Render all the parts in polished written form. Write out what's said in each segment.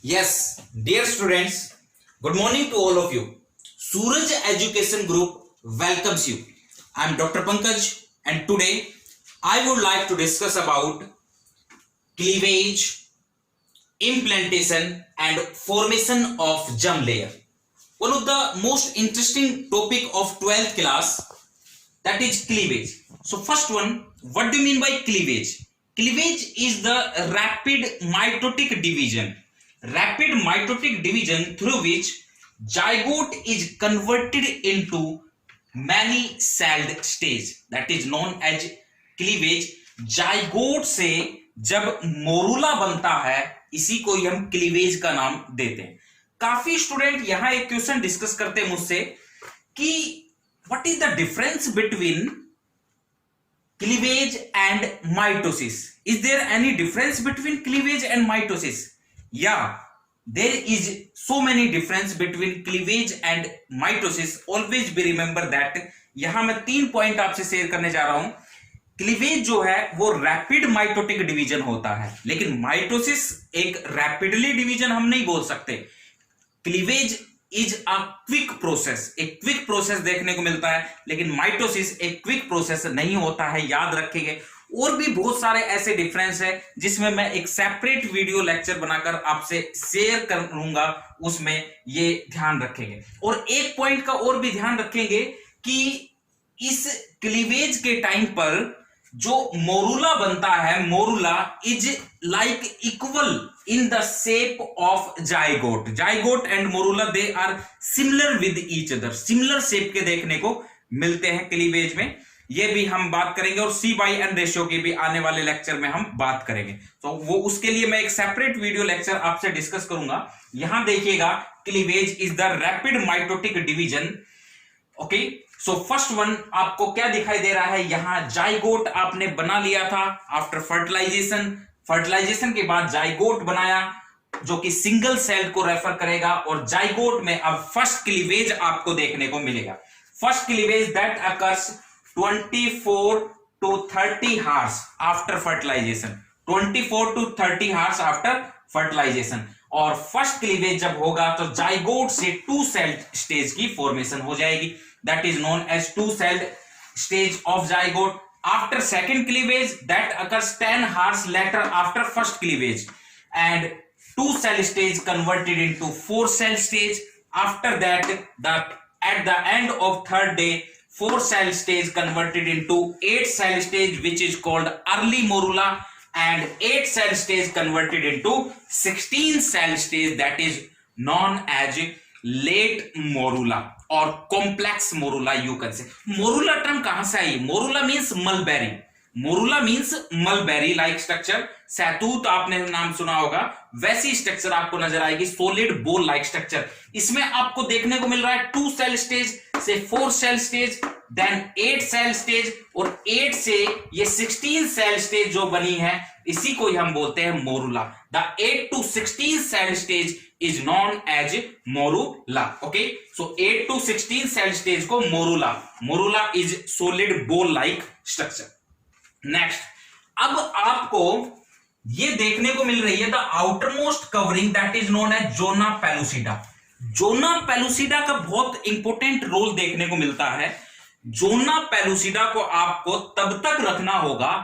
Yes, dear students, good morning to all of you. Suraj Education Group welcomes you. I am Dr. Pankaj and today I would like to discuss about cleavage, implantation and formation of germ layer. One of the most interesting topic of 12th class, that is cleavage. So first one, what do you mean by cleavage? Cleavage is the rapid mitotic division through which zygote is converted into many celled stage, that is known as cleavage. Zygote से जब morula बनता है इसी को ही हम cleavage का नाम देते हैं। काफी स्टूडेंट यहां एक क्वेश्चन डिस्कस करते हैं मुझसे कि what is the difference between cleavage and mitosis? Is there any difference between cleavage and mitosis? Yeah, there is so many difference between cleavage and mitosis. Always be remember that. यहां मैं 3 point आपसे share करने जा रहा हूं। Cleavage जो है वो रैपिड माइटोटिक डिवीजन होता है, लेकिन माइटोसिस एक रैपिडली डिवीजन हम नहीं बोल सकते। Cleavage is a quick process, एक क्विक प्रोसेस देखने को मिलता है, लेकिन माइटोसिस एक क्विक प्रोसेस नहीं होता है, याद रखेंगे। और भी बहुत सारे ऐसे डिफरेंस है जिसमें मैं एक सेपरेट वीडियो लेक्चर बनाकर आपसे शेयर करूंगा, उसमें ये ध्यान रखेंगे। और एक पॉइंट का और भी ध्यान रखेंगे कि इस क्लीवेज के टाइम पर जो मोरूला बनता है, morula is like equal in the shape of zygote and morula, they are similar with each other, similar shape के देखने को मिलते हैं क्लीवेज में। ये भी हम बात करेंगे और C/N रेशियो की भी आने वाले लेक्चर में हम बात करेंगे। तो वो उसके लिए मैं एक सेपरेट वीडियो लेक्चर आपसे डिस्कस करूंगा। यहां देखिएगा, cleavage is the rapid mitotic division. Okay, so first one आपको क्या दिखाई दे रहा है, यहां जाइगोट आपने बना लिया था आफ्टर फर्टिलाइजेशन के बाद जाइगोट बनाया जो कि सिंगल सेल को रेफर करेगा, और जाइगोट में अब फर्स्ट क्लीवेज आपको देखने को मिलेगा। First cleavage that occurs 24 to 30 hours after fertilisation, 24 to 30 hours after fertilisation. और फर्स्ट क्लीवेज जब होगा तो जाइगोट से 2 सेल स्टेज की फॉर्मेशन हो जाएगी, that is known as 2 cell stage of zygote. After second cleavage that occurs 10 hours later after first cleavage, and 2 cell stage converted into 4 cell stage. After that, at the end of third day, 4 cell stage converted into 8 cell stage, which is called early morula, and 8 cell stage converted into 16 cell stage, that is known as late morula और complex morula. You can say morula term कहां से आई? Morula means mulberry, morula means mulberry like structure. सैतूत आपने नाम सुना होगा, वैसी स्ट्रक्चर आपको नजर आएगी, सॉलिड बोल लाइक स्ट्रक्चर। इसमें आपको देखने को मिल रहा है 2 सेल स्टेज से 4 cell stage, then 8 cell stage, और 8 से ये 16 सेल स्टेज जो बनी है इसी को हम बोलते हैं morula. The 8 to 16 cell stage is known as morula. Okay, so 8 to 16 cell stage को morula is solid ball like structure. Next, अब आपको ये देखने को मिल रही है the outermost covering that is known as zona pellucida. Zona pellucida का बहुत इंपॉर्टेंट रोल देखने को मिलता है। जोना पेलुसिडा को आपको तब तक रखना होगा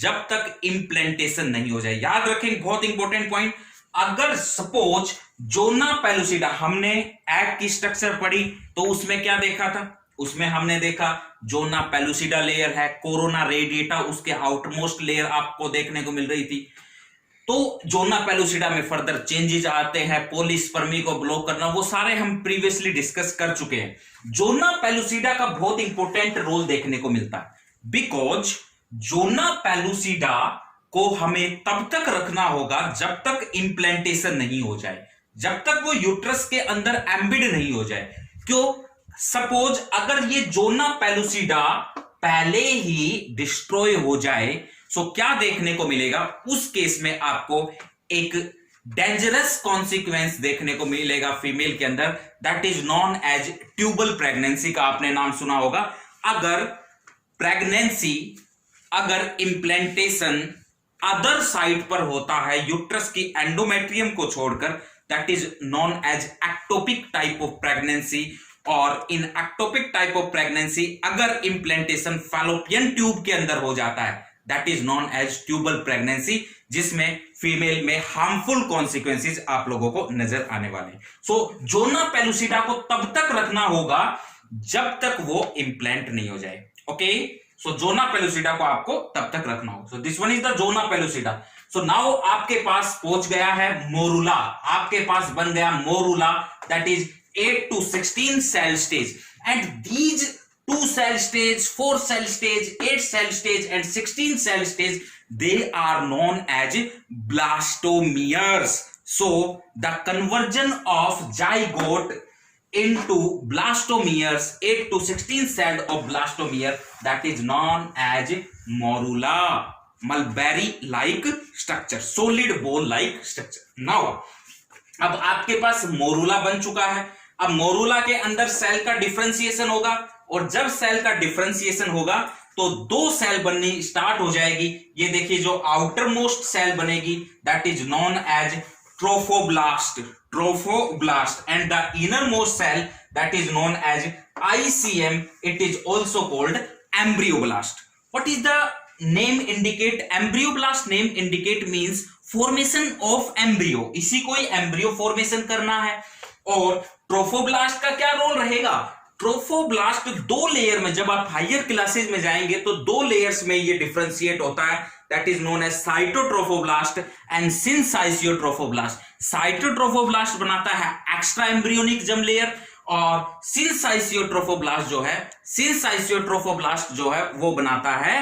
जब तक इंप्लांटेशन नहीं हो जाए। याद रखें, बहुत इंपॉर्टेंट पॉइंट। अगर सपोज जोना पेलुसिडा, हमने एग की स्ट्रक्चर पढ़ी तो उसमें क्या देखा था? उसमें हमने देखा जोना पेलुसिडा लेयर है, कोरोना रेडिएटा उसके आउटमोस्ट लेयर आपको देखने को मिल रही थी। तो जोना पेलुसिडा में फर्दर चेंजेस आते हैं, पॉलीस्पर्मी को ब्लॉक करना, वो सारे हम प्रीवियसली डिस्कस कर चुके हैं। जोना पेलुसिडा का बहुत इंपॉर्टेंट रोल देखने को मिलता है, बिकॉज जोना पेलुसिडा को हमें तब तक रखना होगा जब तक इंप्लांटेशन नहीं हो जाए, जब तक वो यूट्रस के अंदर एम्बिड नहीं हो जाए। क्यों? सपोज अगर ये जोना पेलुसिडा पहले ही डिस्ट्रॉय हो जाए, सो क्या देखने को मिलेगा? उस केस में आपको एक डेंजरस कॉन्सिक्वेंस देखने को मिलेगा फीमेल के अंदर, that is known as tubal pregnancy का आपने नाम सुना होगा। अगर प्रेगनेंसी, अगर इंप्लांटेशन अदर साइड पर होता है यूट्रस की एंडोमेट्रियम को छोड़कर, that is known as ectopic type of pregnancy. और इन एक्टोपिक टाइप ऑफ प्रेगनेंसी अगर इम्प्लांटेशन फैलोपियन ट्यूब के अंदर हो जाता है that is known as tubal pregnancy, जिसमें फीमेल में हार्मफुल कॉन्सिक्वेंसेस आप लोगों को नजर आने वाले हैं। सो जोना पेलुसिडा को तब तक रखना होगा जब तक वो इम्प्लांट नहीं हो जाए। ओके, सो जोना पेलुसिडा को आपको तब तक रखना होगा। So this one is the zona pellucida. So now आपके पास पहुंच गया है मोरूला, आपके पास बन गया morula, that is 8 to 16 cell stage, and these 2 cell stage, 4 cell stage, 8 cell stage and 16 cell stage, they are known as blastomeres. So the conversion of zygote into blastomeres, 8 to 16 cell of blastomere, that is known as morula, mulberry like structure, solid ball like structure. Now अब आपके पास morula बन चुका है। अब morula के अंदर cell का differentiation होगा, और जब सेल का डिफरेंशिएशन होगा तो 2 सेल बननी स्टार्ट हो जाएगी। ये देखिए जो आउटर मोस्ट सेल बनेगी that is known as trophoblast, trophoblast, and the inner most cell that is known as ICM, it is also called embryoblast. What is the name indicate? Embryoblast name indicate means formation of embryo, इसी को ही embryo formation करना है। और trophoblast का क्या role रहेगा? Trophoblast 2 layer में, जब आप हायर क्लासेस में जाएंगे तो 2 लेयर्स में ये डिफरेंशिएट होता है, that is known as cytotrophoblast and syncytiotrophoblast. Cytotrophoblast बनाता है एक्स्ट्रा एम्ब्रियोनिक जर्म लेयर, और सिंसाइसियोट्रोफोब्लास्ट जो है वो बनाता है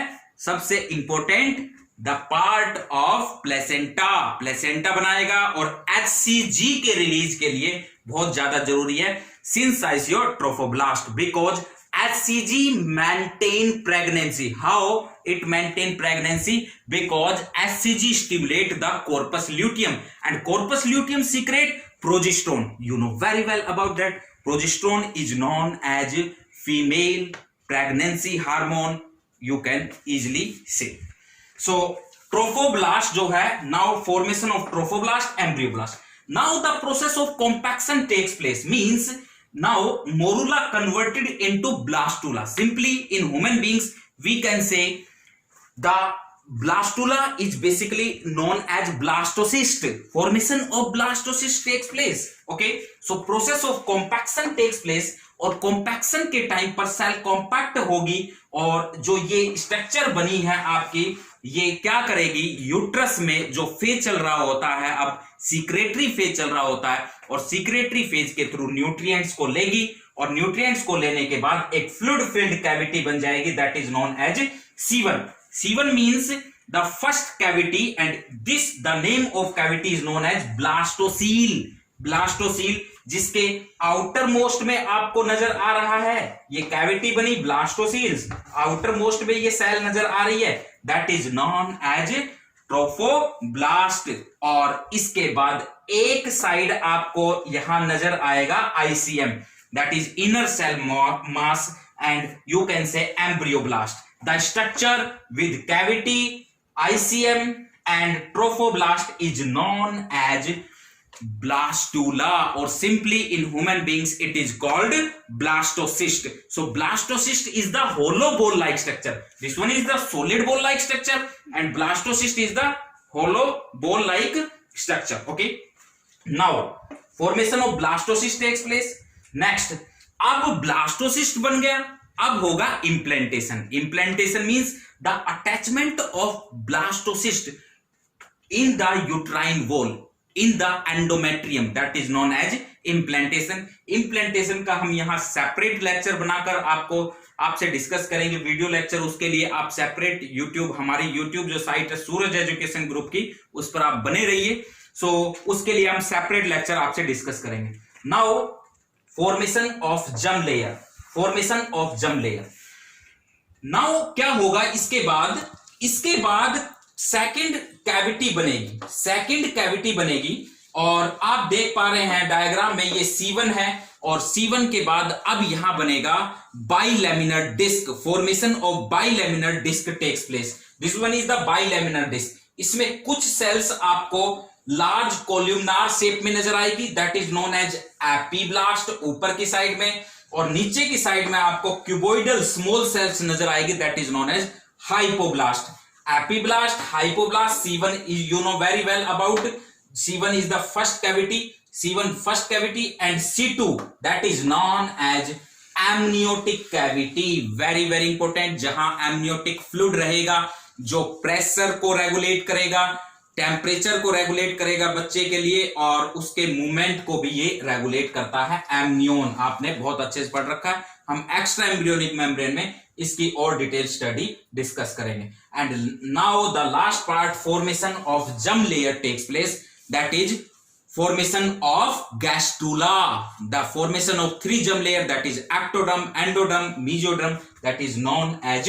सबसे important the part of placenta, placenta बनाएगा। और HCG के रिलीज के लिए बहुत ज्यादा जरूरी है सिंसाइसियोट्रोफोब्लास्ट, because HCG maintain pregnancy. How it maintain pregnancy? Because HCG stimulate the corpus luteum, and corpus luteum secrete progesterone. You know very well about that. Progesterone is known as female pregnancy hormone, you can easily say. So trophoblast जो है, now formation of trophoblast, embryoblast. Now the process of compaction takes place, means now morula converted into blastula. Simply in human beings we can say the blastula is basically known as blastocyst. Formation of blastocyst takes place. Okay, so process of compaction takes place, और compaction के time पर cell compact होगी, और जो ये structure बनी है आपकी, ये क्या करेगी? यूट्रस में जो फेज चल रहा होता है, अब सीक्रेटरी फेज चल रहा होता है, और सीक्रेटरी फेज के थ्रू न्यूट्रिएंट्स को लेगी, और न्यूट्रिएंट्स को लेने के बाद एक फ्लूइड फिल्ड कैविटी बन जाएगी, that is known as C1. C1 means the first cavity, and this the name of cavity is known as blastocoel. Blastocoel, जिसके आउटर मोस्ट में आपको नजर आ रहा है, ये कैविटी बनी ब्लास्टोसील्स, आउटर मोस्ट में ये सेल नजर आ रही है, that is known as trophoblast. और इसके बाद एक साइड आपको यहां नजर आएगा ICM, that is inner cell mass, and you can say embryoblast. The structure with cavity, ICM and trophoblast is known as blastula, or simply in human beings it is called blastocyst. So blastocyst is the hollow ball like structure, this one is the solid ball like structure, and blastocyst is the hollow ball like structure. Okay, now formation of blastocyst takes place. Next, अब blastocyst बन गया, अब होगा implantation. Implantation means the attachment of blastocyst in the uterine wall, in the endometrium, that is known as implantation. implantation का हम यहाँ separate lecture बनाकर आपसे डिस्कस करेंगे, वीडियो लेक्चर। उसके लिए आप सेपरेट यूट्यूब, हमारी यूट्यूब जो साइट है सूरज एजुकेशन ग्रुप की, उस पर आप बने रहिए। सो उसके लिए हम सेपरेट लेक्चर आपसे डिस्कस करेंगे। Now formation of germ layer, formation of germ layer. Now क्या होगा इसके बाद सेकंड कैविटी बनेगी, सेकंड कैविटी बनेगी, और आप देख पा रहे हैं डायग्राम में ये C1 है, और C1 के बाद अब यहां बनेगा bilaminar disc. Formation of bilaminar disc takes place, this one is the bilaminar disc. इसमें कुछ सेल्स आपको लार्ज कोल्यूमनार शेप में नजर आएगी, that is known as epiblast ऊपर की साइड में, और नीचे की साइड में आपको क्यूबोइडल स्मॉल सेल्स नजर आएगी, that is known as hypoblast. Epiblast, hypoblast, C1 is you know very well about. C1 is the first cavity, C1 first cavity, and C2 that is known as amniotic cavity. very very important, जहां amniotic fluid रहेगा जो pressure को regulate करेगा, temperature को regulate करेगा बच्चे के लिए, और उसके मूवमेंट को भी ये रेगुलेट करता है. एमनियोन आपने बहुत अच्छे से पढ़ रखा है. हम एक्स्ट्रा एम्ब्रियोनिक मेम्ब्रेन में इसकी और डिटेल स्टडी डिस्कस करेंगे. And now the last part, formation of germ layer takes place, that is formation of gastrula. The formation of 3 germ layer, that is ectoderm, endoderm, mesoderm, that is known as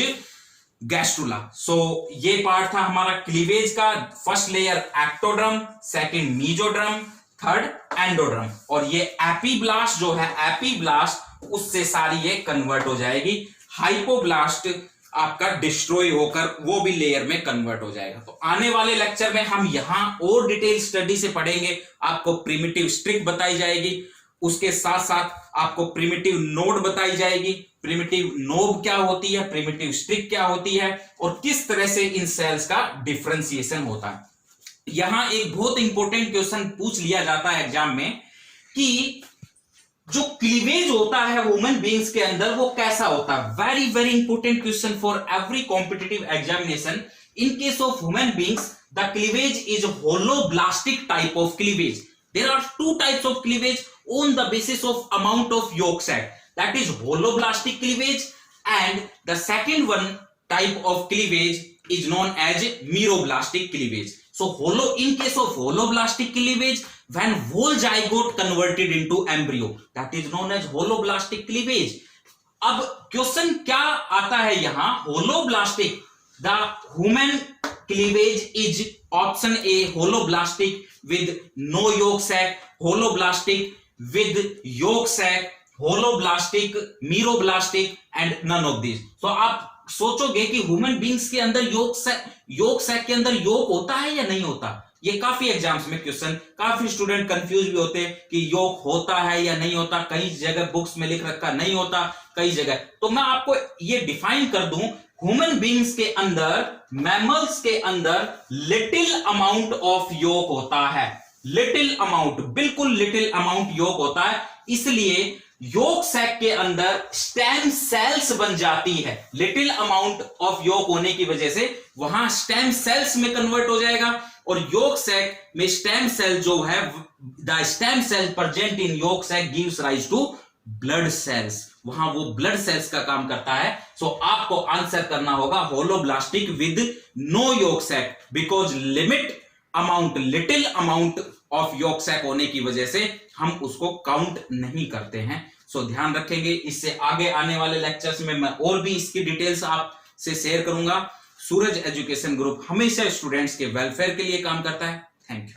gastrula. So ये part था हमारा cleavage का. First layer ectoderm, second mesoderm, third endoderm, और ये epiblast जो है, epiblast उससे सारी ये कन्वर्ट हो जाएगी. हाइपोब्लास्ट आपका डिस्ट्रॉय होकर वो भी लेयर में कन्वर्ट हो जाएगा. तो आने वाले लेक्चर में हम यहां और डिटेल स्टडी से पढ़ेंगे. आपको प्रिमिटिव स्ट्रिक बताई जाएगी, उसके साथ साथ आपको प्रिमिटिव नोड बताई जाएगी, प्रिमिटिव नोब क्या होती है, प्रिमिटिव स्ट्रिक क्या होती है, और किस तरह से इन सेल्स का डिफरेंशिएशन होता है. यहां एक बहुत इंपॉर्टेंट क्वेश्चन पूछ लिया जाता है एग्जाम में कि जो क्लीवेज होता है ह्यूमन बीइंग्स के अंदर वो कैसा होता है. Very very important question for every competitive examination. In case of human beings the cleavage is holoblastic type of cleavage. There are 2 types of cleavage on the basis of amount of yolk sac, that is holoblastic cleavage, and the second one type of cleavage is known as meroblastic cleavage. So in case of holoblastic cleavage, when whole zygote converted into embryo, that is known as holoblastic cleavage. अब question क्या आता है यहां, holoblastic, the human cleavage is option A holoblastic with no yolk sac, holoblastic with yolk sac, holoblastic, meroblastic and none of these. So आप सोचोगे कि human beings के अंदर yolk sac के अंदर yolk होता है या नहीं होता. ये काफी एग्जाम्स में क्वेश्चन, काफी स्टूडेंट कंफ्यूज भी होते हैं कि yolk होता है या नहीं होता. कई जगह बुक्स में लिख रखा नहीं होता, कई जगह. तो मैं आपको ये डिफाइन कर दूं, ह्यूमन बीइंग्स के अंदर, मैमल्स के अंदर लिटिल अमाउंट ऑफ yolk होता है. लिटिल अमाउंट, बिल्कुल लिटिल अमाउंट yolk होता है. इसलिए yolk sac के अंदर स्टेम सेल्स बन जाती है. लिटिल अमाउंट ऑफ yolk होने की वजह से वहां स्टेम सेल्स में कन्वर्ट हो जाएगा, और yolk sac में स्टेम सेल जो है, the stem cell present in yolk sac gives rise to blood cells. वहां वो ब्लड सेल्स का काम करता है. सो आपको आंसर करना होगा holoblastic with no yolk sac, because little amount of yolk sac होने की वजह से हम उसको काउंट नहीं करते हैं. सो ध्यान रखेंगे. इससे आगे आने वाले लेक्चर्स में मैं और भी इसकी डिटेल्स आपसे शेयर करूंगा. सूरज एजुकेशन ग्रुप हमेशा स्टूडेंट्स के वेलफेयर के लिए काम करता है. Thank you.